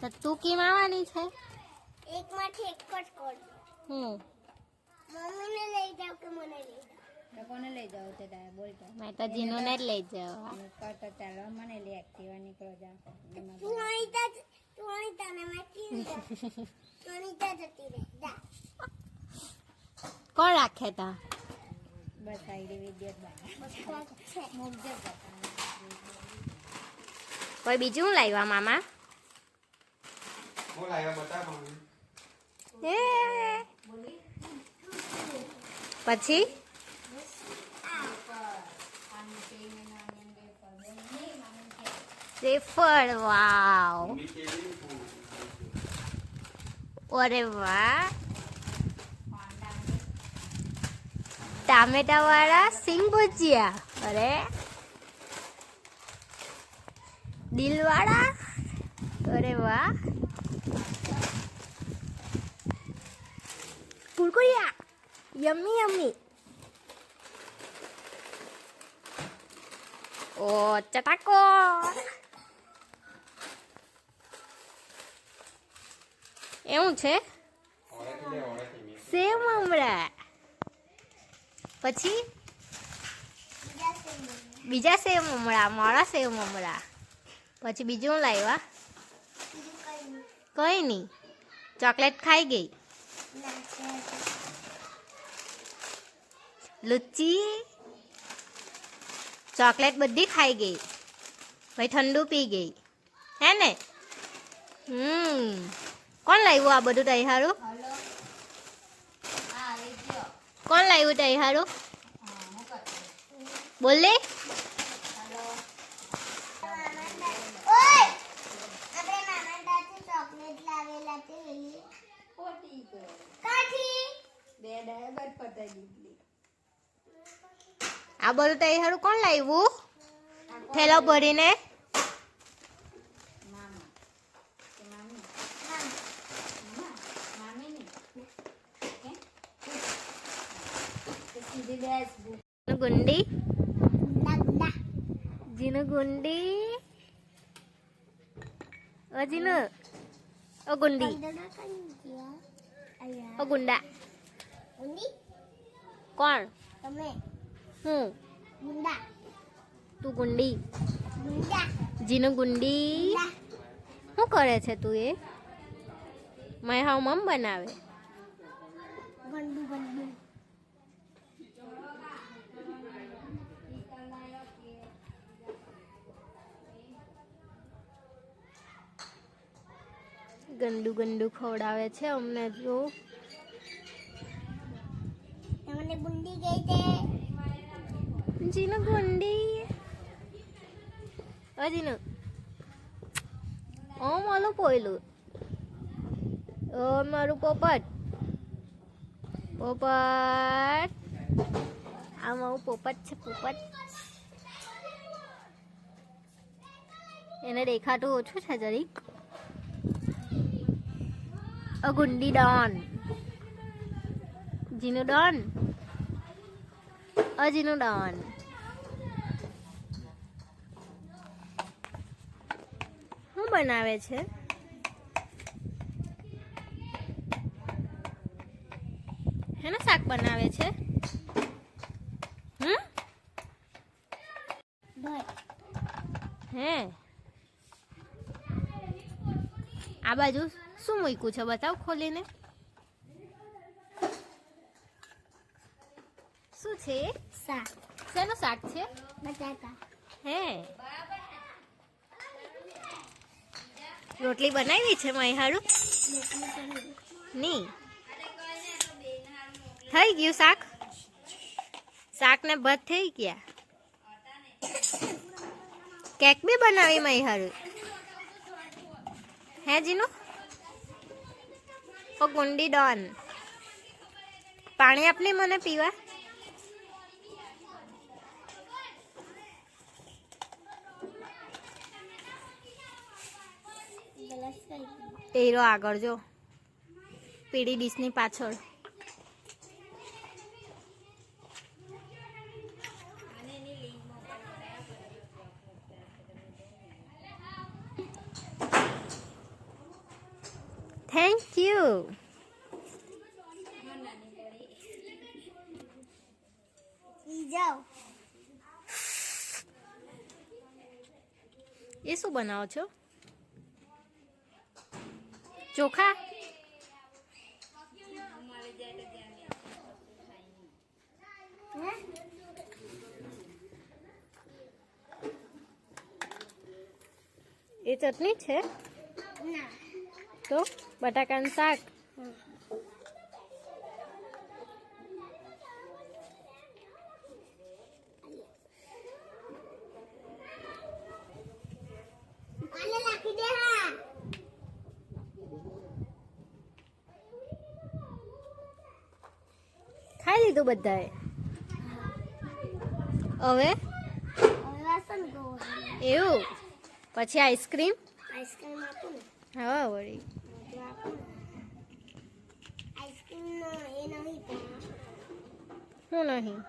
તો તું કેમ આવવાની છે? એકમાંથી એક જ કોડ. મમ્મીને લઈ જાવ કે મને લઈ જાવ? તો કોને લઈ જાવ તે તારે બોલ તો. મેં તો જીનુને જ લઈ જાઉં. તો ચાલો મને લઈ એક્ટિવા નીકળો જા. તું અણીતા ને મેં કી જા. અણીતા જતી રહે જા. કોણ રાખે તા? બસ આઈડી વિડિયો છે મુકજે બતા. કોઈ બીજું લાવ્યા મામા? હું લાવ્યા બતા મમ્મી. પછી શ્રીફળ. વાવ, મમ્મી કેવી અરે વાહ. ટામેટા વાળા સિંગ ભજીયા. અરે દિલ વાળા. અરે વાહ. કુરકુરિયા. Yummy yummy. ઓ ચટાકો. એવું છે. સેવ મમરા. પછી બીજા સેવ મમરા, મોડા સેવ મમરા. પછી બીજું હું લાવ્યા? કઈ નહીં, ચોકલેટ ખાઈ ગઈ. લુચ્ચી ચોકલેટ બધી ખાઈ ગઈ, ભાઈ ઠંડુ પી ગઈ હે ને? કોણ લાવ્યું આ બધું તઈ હારું? કોણ લાવ્યું તઈ હારું? બોલ લે. આ બધું તઈ હારું કોણ લાવ્યું? થેલો ભરીને. ગુંડી જીનું ગુંડી. ઓ જીનુ, ઓ ગુંડી, ઓ ગુંડા. કોણ? તમે. હું ગુંડા. તું ગુંડી. ગુંડા. જીનું ગુંડી. શું કરે છે તું? એ મેં હા મમ બનાવે. ગંડુ ગંડુ. ગંદુ ગંદુ ખવડાવે છે અમને. જો તમને ગુંડી ગઈ તે. જીનું ગુંડી. ઓ જીનું, ઓ મારું પોયલું, ઓ મારું પોપટ. પોપટ, આ મારું પોપટ છે. પોપટ એને દેખાતું ઓછું છે જરીક. ઓ ગુંડી ડોન. જીનું ડોન. ઓ જીનું ડોન. શું બનાવે છે? હેનું શાક બનાવે છે? હે આ બાજુ શું મૂક્યું છે? બતાવ ખોલીને. શું છે? શાક. શેનું શાક છે? બટાકા. હે રોટલી બનાવી છે મારી હારું? ની થઈ ગયું શાક. શાક ને ભાત થઈ ગયા. કેક બી બનાવી મારી હારું. હે જીનુ? ઓ ગુંડી ડોન, પાણી આપને મને પીવા. એરો આગળ જો, પીળી ડીશની પાછળ. Thank you. પી જાઓ. એ શું બનાવો છો? ચોખા? હે? એ ચટણી છે ના. તો બટાકાનું શાક. આને નાખી દે હા. ખાઈ લીધું બધાએ. હવે હવે વાસણ ગયો. એવું પછી આઈસ્ક્રીમ. આઈસ્ક્રીમ આપો ને. હા વળી. બધું આપો ને. આઈસ્ક્રીમ નો એ નહીં પણ હું નહીં.